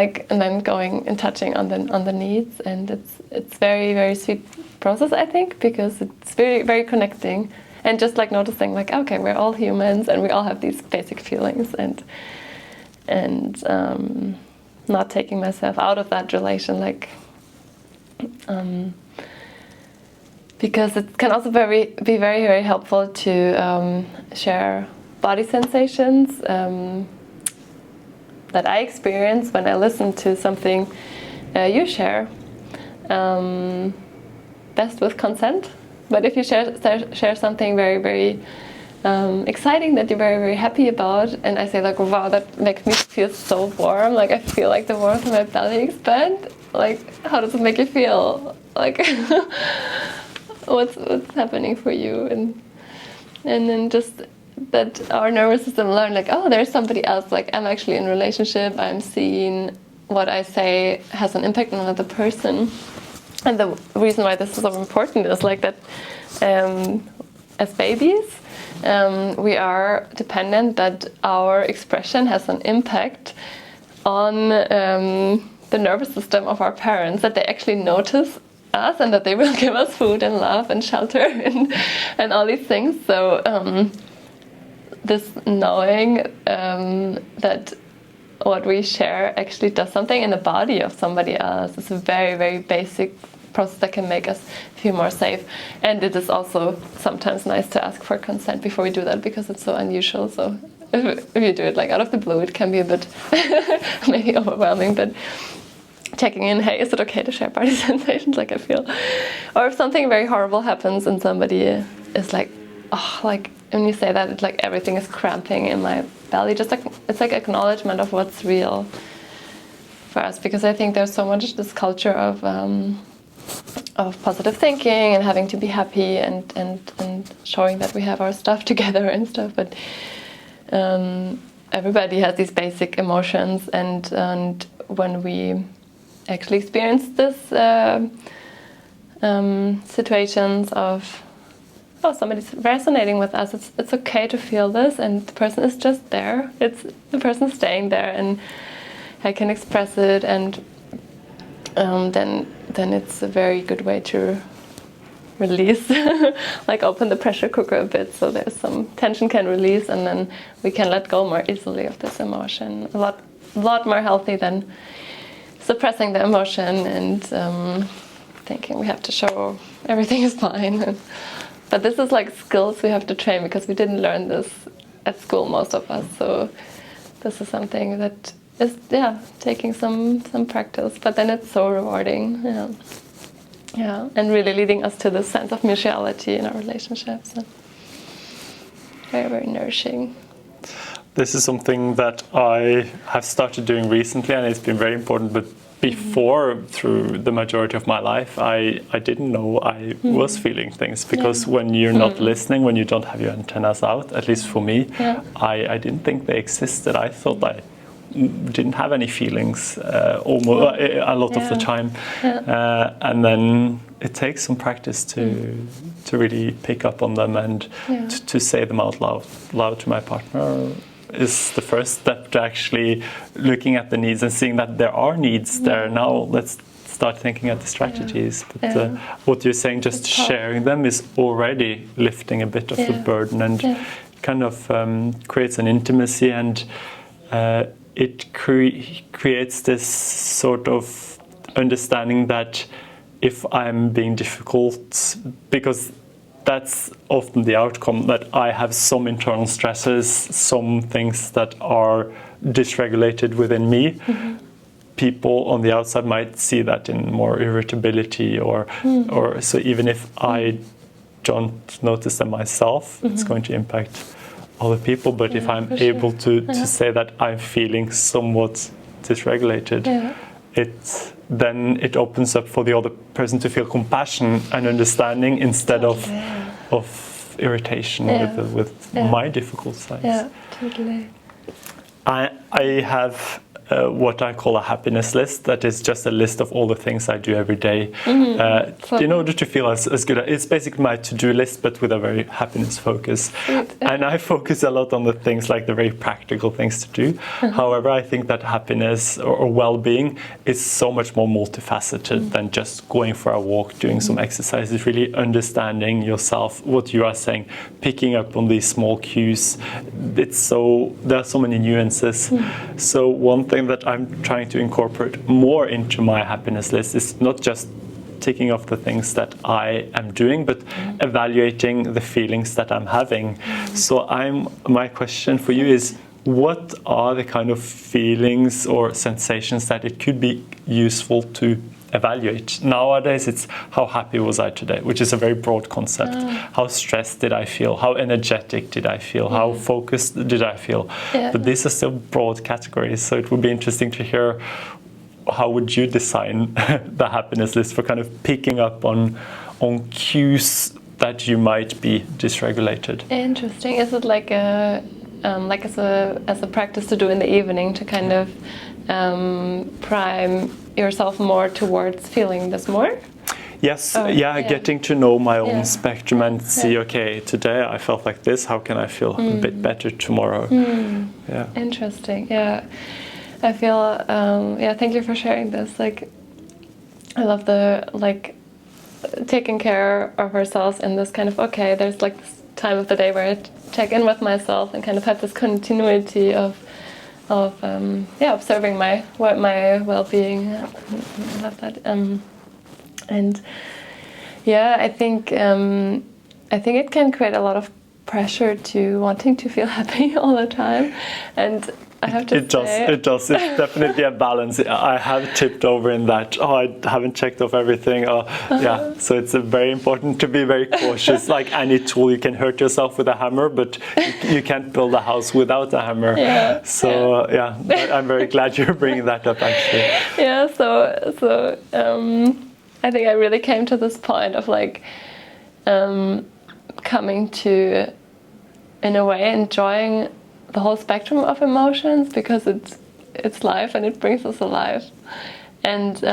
going and touching on the needs, and it's very, very sweet process, I think, because it's very, very connecting, and just like noticing like, okay, we're all humans and we all have these basic feelings, and not taking myself out of that relation, like because it can also be very, very helpful to share body sensations that I experience when I listen to something you share. best with consent. But if you share something very, very exciting that you're very, very happy about, and I say like, wow, that makes me feel so warm, like I feel like the warmth in my belly expand, like how does it make you feel? Like what's happening for you? And then just that our nervous system learn like, oh, there's somebody else, like I'm actually in a relationship, I'm seen, what I say has an impact on another person. And the reason why this is so important is like that as babies, we are dependent that our expression has an impact on the nervous system of our parents, that they actually notice us and that they will give us food and love and shelter and all these things. So this knowing that what we share actually does something in the body of somebody else is a very, very basic process that can make us feel more safe. And it is also sometimes nice to ask for consent before we do that, because it's so unusual. So if you do it like out of the blue, it can be a bit maybe overwhelming, but checking in, hey, is it okay to share body sensations, like I feel? Or if something very horrible happens and somebody is like, oh, like when you say that, it's like everything is cramping in my belly, just like it's like acknowledgement of what's real for us, because I think there's so much this culture of positive thinking and having to be happy and showing that we have our stuff together and stuff, but everybody has these basic emotions, and when we actually experience this situations of, oh, somebody's resonating with us, it's okay to feel this, and the person is just there, it's the person staying there, and I can express it, and then it's a very good way to release, like open the pressure cooker a bit, so there's some tension can release, and then we can let go more easily of this emotion. A lot more healthy than suppressing the emotion and thinking we have to show everything is fine. But this is like skills we have to train, because we didn't learn this at school, most of us. So this is something that is, taking some practice, but then it's so rewarding. Yeah, and really leading us to this sense of mutuality in our relationships. And very, very nourishing. This is something that I have started doing recently, and it's been very important, but before, through the majority of my life, I didn't know I was feeling things, because when you're not listening, when you don't have your antennas out, at least for me, I didn't think they existed. I thought I didn't have any feelings almost a lot of the time, and then it takes some practice to really pick up on them and to say them out loud to my partner is the first step to actually looking at the needs and seeing that there are needs there. Now let's start thinking at the strategies. But what you're saying, just sharing them, is already lifting a bit of the burden, and kind of creates an intimacy, and it creates this sort of understanding that if I'm being difficult, because that's often the outcome, that I have some internal stresses, some things that are dysregulated within me. People on the outside might see that in more irritability, or so even if I don't notice them myself, it's going to impact other people. But if I'm able to say that I'm feeling somewhat dysregulated, then it opens up for the other person to feel compassion and understanding instead of irritation with my difficult sides. Yeah, totally. I have what I call a happiness list. That is just a list of all the things I do every day in order to feel as good. It's basically my to-do list, but with a very happiness focus. And I focus a lot on the things, like the very practical things to do. However, I think that happiness or well-being is so much more multifaceted than just going for a walk, doing some exercise. It's really understanding yourself, what you are saying, picking up on these small cues. There are so many nuances. So one thing that I'm trying to incorporate more into my happiness list is not just ticking off the things that I am doing, but evaluating the feelings that I'm having. So my question for you is, what are the kind of feelings or sensations that it could be useful to evaluate. Nowadays it's how happy was I today, which is a very broad concept. How stressed did I feel? How energetic did I feel? How focused did I feel? But these are still broad categories, so it would be interesting to hear how would you design the happiness list for kind of picking up on cues that you might be dysregulated. Interesting. Is it like a as a practice to do in the evening to kind of prime yourself more towards feeling this more? Yes, getting to know my own spectrum and see, okay, today I felt like this, how can I feel a bit better tomorrow? Yeah. Interesting, yeah. I feel, thank you for sharing this. Like, I love the, like, taking care of ourselves in this kind of, okay, there's like this time of the day where I check in with myself and kind of have this continuity of observing my well-being. I love that. And yeah, I think it can create a lot of pressure to wanting to feel happy all the time, and I have to say it does. It's definitely a balance. I have tipped over in that. Oh, I haven't checked off everything. So it's very important to be very cautious. Like any tool, you can hurt yourself with a hammer, but you can't build a house without a hammer. I'm very glad you're bringing that up, actually. Yeah. So I think I really came to this point of like coming to, in a way, enjoying the whole spectrum of emotions, because it's life and it brings us alive. And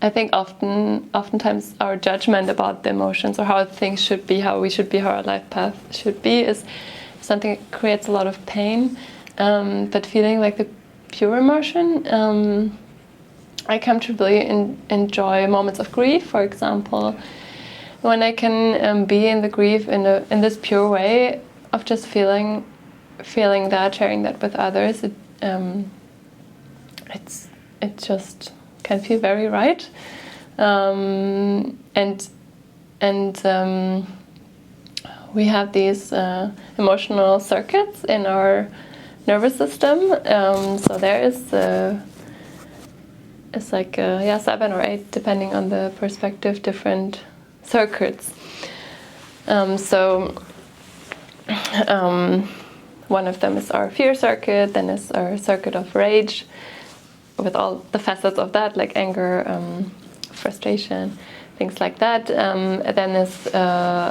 I think oftentimes our judgment about the emotions or how things should be, how we should be, how our life path should be, is something that creates a lot of pain. But feeling like the pure emotion, I come to really enjoy moments of grief, for example. When I can be in the grief in this pure way of just feeling that, sharing that with others, it just can feel very right, and we have these emotional circuits in our nervous system. So there is it's like 7 or 8, depending on the perspective, different circuits. One of them is our fear circuit, then is our circuit of rage, with all the facets of that, like anger, frustration, things like that. Then is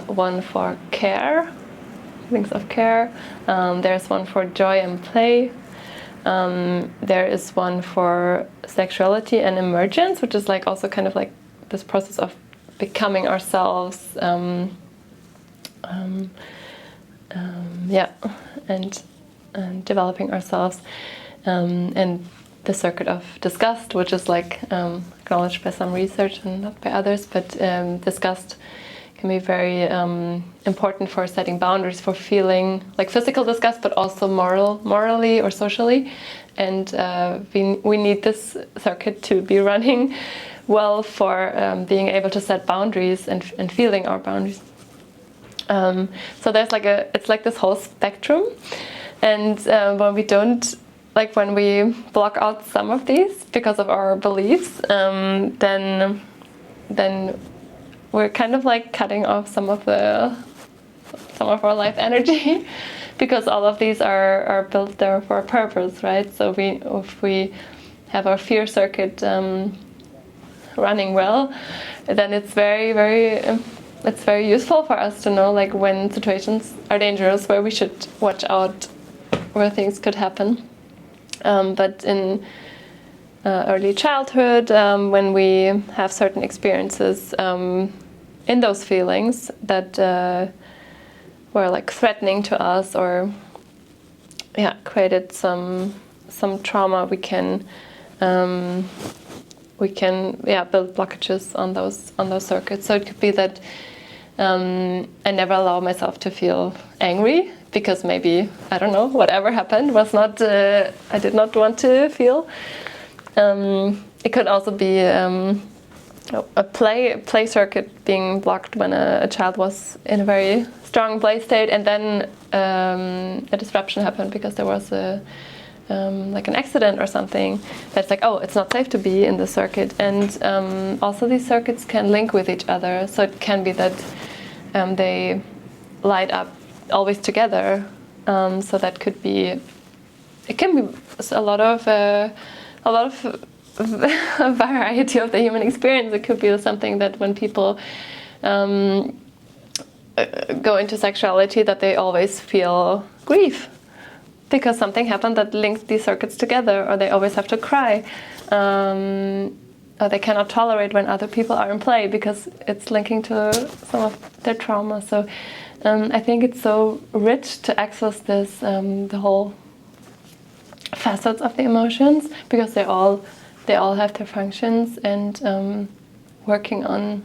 one for care, things of care. There's one for joy and play. There is one for sexuality and emergence, which is like also kind of like this process of becoming ourselves, and developing ourselves, and the circuit of disgust, which is like acknowledged by some research and not by others, but disgust can be very important for setting boundaries, for feeling like physical disgust, but also morally or socially, and we need this circuit to be running well for being able to set boundaries and feeling our boundaries. So there's it's like this whole spectrum, and when we block out some of these because of our beliefs, then we're kind of like cutting off some of our life energy, because all of these are built there for a purpose, right? So if we have our fear circuit running well, then it's very useful for us to know like when situations are dangerous, where we should watch out, where things could happen. But in early childhood, when we have certain experiences in those feelings that were like threatening to us, or created some trauma, we can build blockages on those circuits. So it could be that I never allow myself to feel angry, because maybe, I don't know, whatever happened was not, I did not want to feel. It could also be a play circuit being blocked when a child was in a very strong play state, and then a disruption happened because there was a like an accident or something, that's like, oh, it's not safe to be in the circuit. And also these circuits can link with each other. So it can be that they light up always together. So that could be, it can be a lot of a variety of the human experience. It could be something that when people go into sexuality, that they always feel grief because something happened that linked these circuits together, or they always have to cry, or they cannot tolerate when other people are in play because it's linking to some of their trauma. So I think it's so rich to access this, the whole facets of the emotions, because they all have their functions, and working on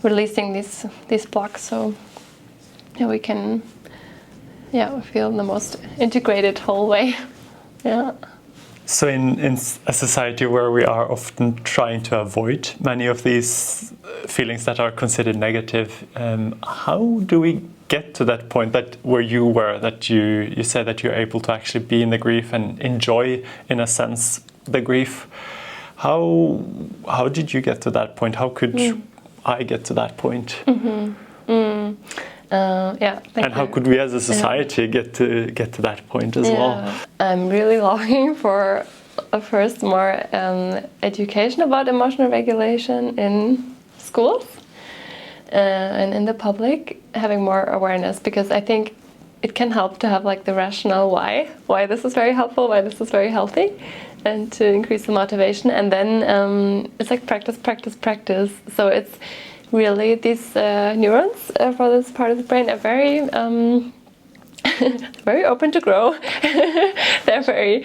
releasing these blocks, so we can feel the most integrated whole way. Yeah. So in a society where we are often trying to avoid many of these feelings that are considered negative, how do we get to that point that where you were, that you said that you're able to actually be in the grief and enjoy, in a sense, the grief? How did you get to that point? How could I get to that point? And how could we as a society get to that point as well? I'm really longing for first more education about emotional regulation in schools and in the public, having more awareness, because I think it can help to have like the rationale why this is very helpful, why this is very healthy, and to increase the motivation. And then it's like practice. So it's really these neurons for this part of the brain are very very open to grow. They're very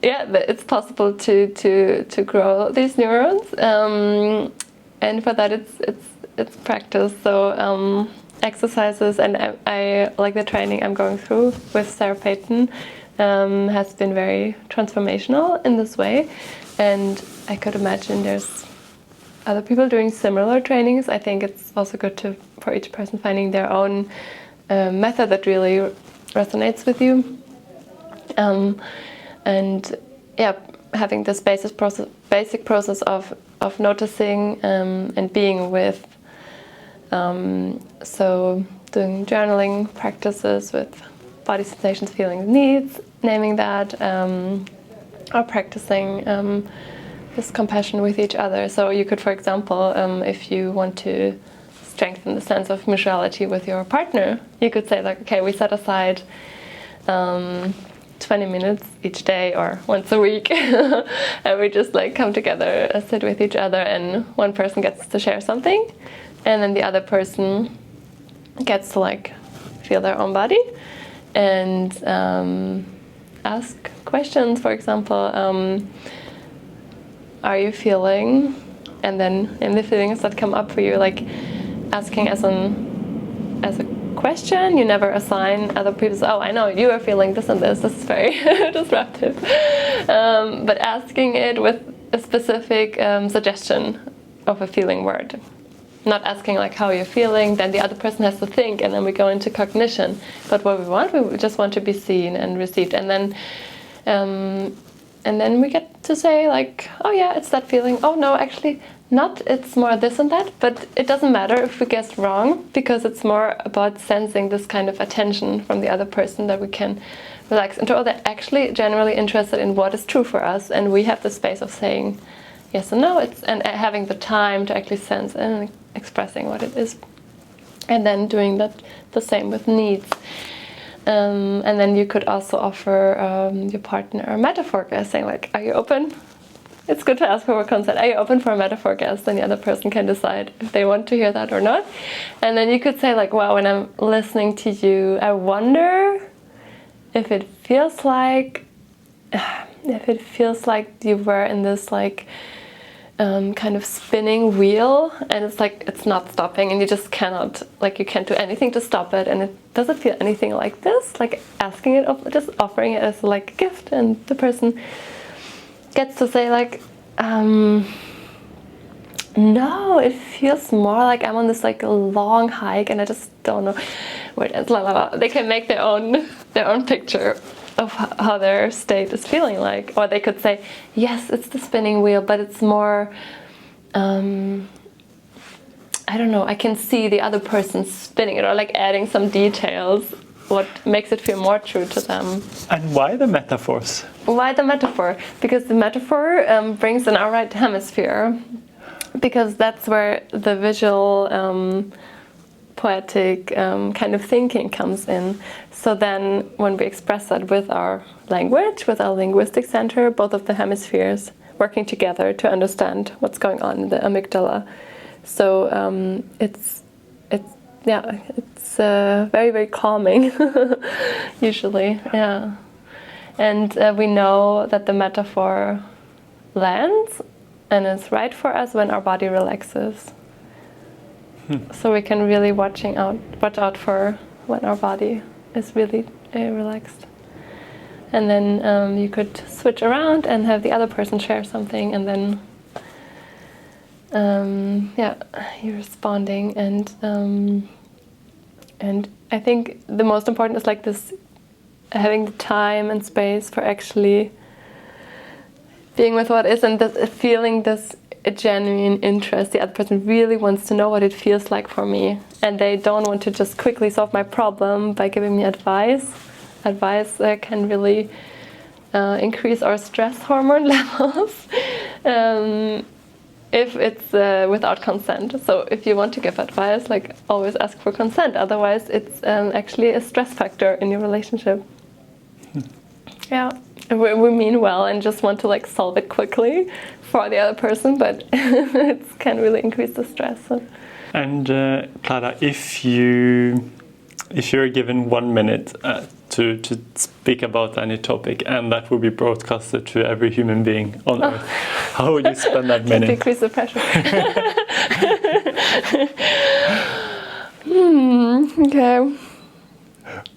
it's possible to grow these neurons, and for that it's practice. So exercises, and I like the training I'm going through with Sarah Payton has been very transformational in this way, and I could imagine there's other people doing similar trainings. I think it's also good for each person finding their own method that really resonates with you, and having this basic process of noticing and being with. So doing journaling practices with body sensations, feelings, needs, naming that, or practicing this compassion with each other. So you could, for example, if you want to strengthen the sense of mutuality with your partner, you could say like, okay, we set aside 20 minutes each day or once a week and we just like come together, sit with each other, and one person gets to share something, and then the other person gets to like feel their own body and ask questions. For example, are you feeling? And then in the feelings that come up for you, like asking as a question. You never assign other people, oh, I know you are feeling this and this. This is very disruptive. But asking it with a specific suggestion of a feeling word. Not asking like how you're feeling, then the other person has to think, and then we go into cognition. But what we just want to be seen and received, and then we get to say like, oh yeah, it's that feeling. Oh no, actually not. It's more this and that. But it doesn't matter if we guessed wrong, because it's more about sensing this kind of attention from the other person that we can relax into, or they're actually generally interested in what is true for us, and we have the space of saying yes and no. And having the time to actually sense and expressing what it is, and then doing that the same with needs. And then you could also offer your partner a metaphor guest, saying like, are you open? It's good to ask for consent. Are you open for a metaphor guest? Then the other person can decide if they want to hear that or not. And then you could say like, wow, when I'm listening to you, I wonder if it feels like you were in this like kind of spinning wheel, and it's like it's not stopping, and you just cannot, like, you can't do anything to stop it, and it doesn't feel anything like this, like asking it, just offering it as like a gift, and the person gets to say like, no, it feels more like I'm on this like long hike and I just don't know where it ends. They can make their own picture of how their state is feeling like. Or they could say, yes, it's the spinning wheel, but it's more, I don't know, I can see the other person spinning it, or like adding some details, what makes it feel more true to them. And why the metaphors? Why the metaphor? Because the metaphor brings in our right hemisphere, because that's where the visual, poetic kind of thinking comes in. So then when we express that with our language, with our linguistic center, both of the hemispheres working together to understand what's going on in the amygdala. So it's very, very calming, usually, yeah. And we know that the metaphor lands and is right for us when our body relaxes. So we can really watch out for when our body is really relaxed. And then you could switch around and have the other person share something, and then you're responding. And I think the most important is like this, having the time and space for actually being with what is, and feeling this genuine interest. The other person really wants to know what it feels like for me, and they don't want to just quickly solve my problem by giving me advice. Advice can really increase our stress hormone levels if it's without consent. So if you want to give advice, like, always ask for consent. Otherwise, it's actually a stress factor in your relationship. Yeah, we mean well and just want to like solve it quickly for the other person, but it can really increase the stress. So. And Clara, if you're given 1 minute to speak about any topic, and that will be broadcasted to every human being on Earth, how would you spend that minute? Decrease the pressure. Okay.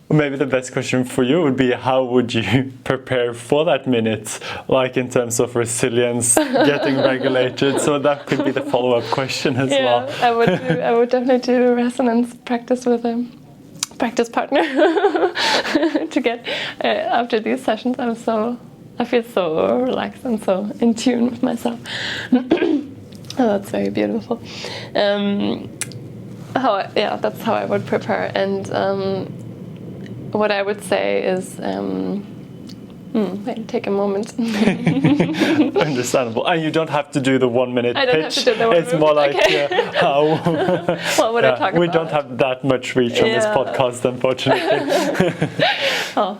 Maybe the best question for you would be, how would you prepare for that minute, like in terms of resilience, getting regulated? So that could be the follow-up question as well. I would definitely do resonance practice with a practice partner to get after these sessions. I feel so relaxed and so in tune with myself. That's very beautiful. That's how I would prepare. And what I would say is, take a moment. Understandable. And you don't have to do the 1 minute pitch. I don't have to do the 1 minute. It's more like how. What would I talk about? We don't have that much reach on this podcast, unfortunately. Oh,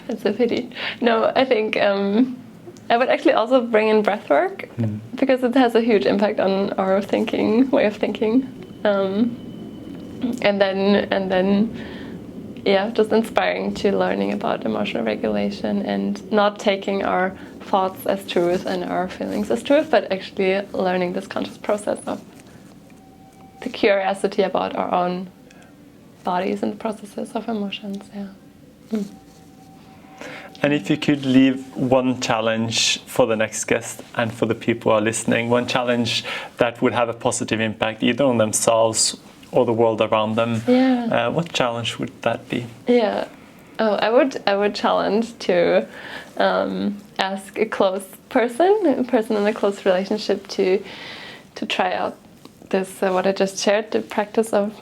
that's a pity. No, I think I would actually also bring in breath work, because it has a huge impact on our way of thinking. And then, just inspiring to learning about emotional regulation and not taking our thoughts as truth and our feelings as truth, but actually learning this conscious process of the curiosity about our own bodies and the processes of emotions. Yeah. And if you could leave one challenge for the next guest and for the people who are listening, one challenge that would have a positive impact either on themselves or the world around them, what challenge would that be? Yeah. Oh, I would challenge to ask a close person, a person in a close relationship, to try out this what I just shared, the practice of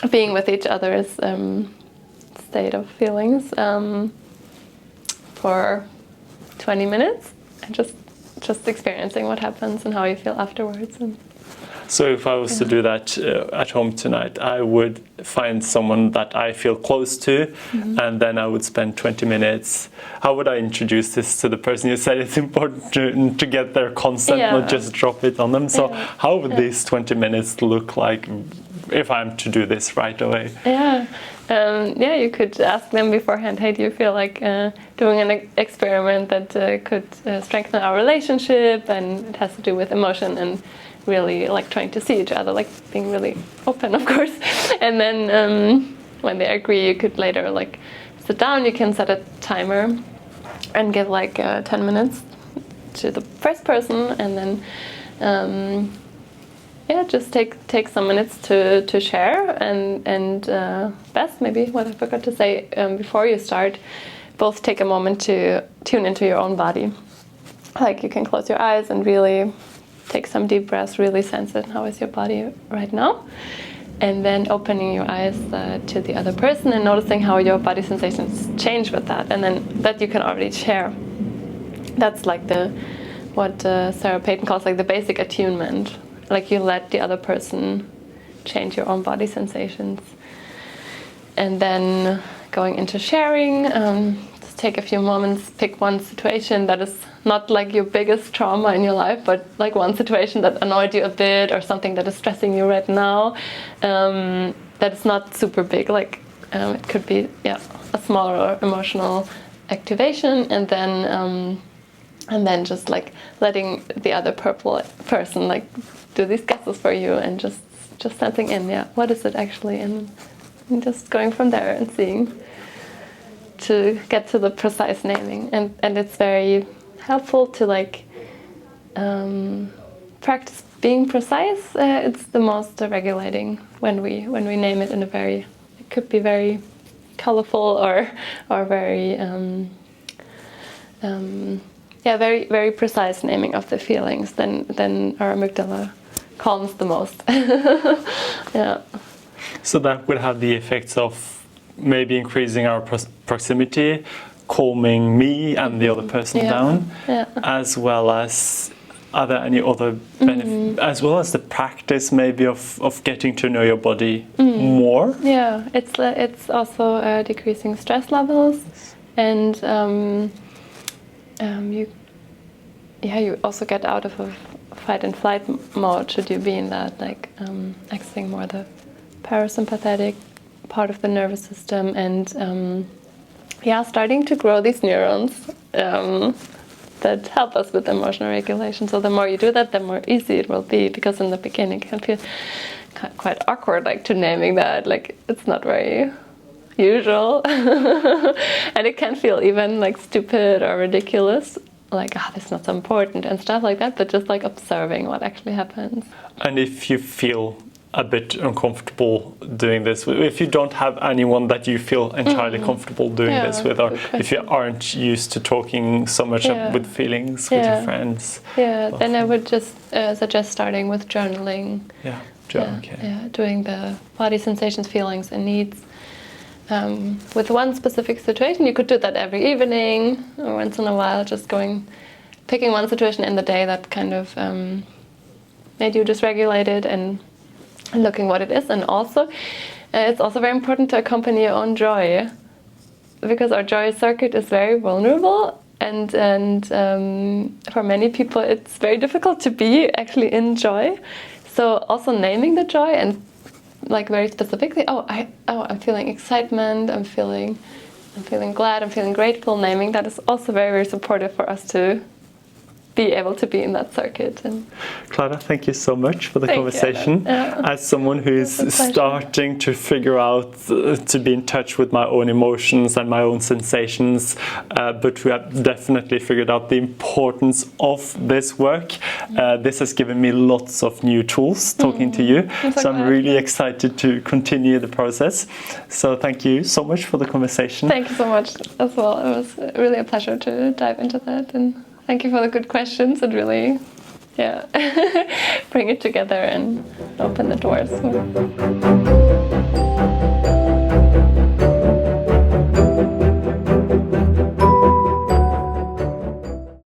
being with each other's state of feelings for 20 minutes, and just experiencing what happens and how you feel afterwards. So if I was to do that at home tonight, I would find someone that I feel close to, and then I would spend 20 minutes. How would I introduce this to the person? You said it's important to get their consent, not just drop it on them. So how would these 20 minutes look like if I'm to do this right away? You could ask them beforehand, hey, do you feel like doing an experiment that could strengthen our relationship, and it has to do with emotion and really like trying to see each other, like being really open, of course. And then when they agree, you could later like sit down, you can set a timer and give like 10 minutes to the first person, and then yeah, just take some minutes to share, and best maybe what I forgot to say before you start, both take a moment to tune into your own body. Like you can close your eyes and really take some deep breaths, really sense it. How is your body right now? And then opening your eyes to the other person and noticing how your body sensations change with that, and then that you can already share. That's like what Sarah Payton calls like the basic attunement. Like you let the other person change your own body sensations. And then going into sharing, just take a few moments, pick one situation that is not like your biggest trauma in your life, but like one situation that annoyed you a bit or something that is stressing you right now, that is not super big. Like it could be a smaller emotional activation, and then just like letting the other person like do these guesses for you, and just sensing in, what is it actually, and just going from there and seeing to get to the precise naming. And it's very helpful to like practice being precise. It's the most regulating when we name it in a very, it could be very colorful or very very, very precise naming of the feelings, then our amygdala calms the most. Yeah. So that would have the effects of maybe increasing our proximity, calming me and the other person down, as well as are there any other benefits, as well as the practice maybe of getting to know your body more? Yeah, it's also decreasing stress levels, and you also get out of a fight and flight mode should you be in that, like accessing more the parasympathetic part of the nervous system, and starting to grow these neurons that help us with emotional regulation. So the more you do that, the more easy it will be, because in the beginning it can feel quite awkward, like to naming that, like it's not very usual. And it can feel even like stupid or ridiculous, like this is not so important and stuff like that, but just like observing what actually happens. And if you feel a bit uncomfortable doing this, if you don't have anyone that you feel entirely comfortable doing this with, or if you aren't used to talking so much with feelings with your friends, then I would just suggest starting with journaling. Doing the body sensations, feelings and needs with one specific situation. You could do that every evening or once in a while, just picking one situation in the day that kind of made you dysregulated, and looking what it is. And also it's also very important to accompany your own joy, because our joy circuit is very vulnerable, and for many people it's very difficult to be actually in joy. So also naming the joy, and like very specifically, I'm feeling excitement, I'm feeling glad, I'm feeling grateful. Naming that is also very, very supportive for us to be able to be in that circuit. And Clara, thank you so much for the conversation. As someone who is starting to figure out to be in touch with my own emotions and my own sensations, but who have definitely figured out the importance of this work, this has given me lots of new tools talking to you. So I'm really excited to continue the process. So thank you so much for the conversation. Thank you so much as well. It was really a pleasure to dive into that, and thank you for the good questions, and really, bring it together and open the doors.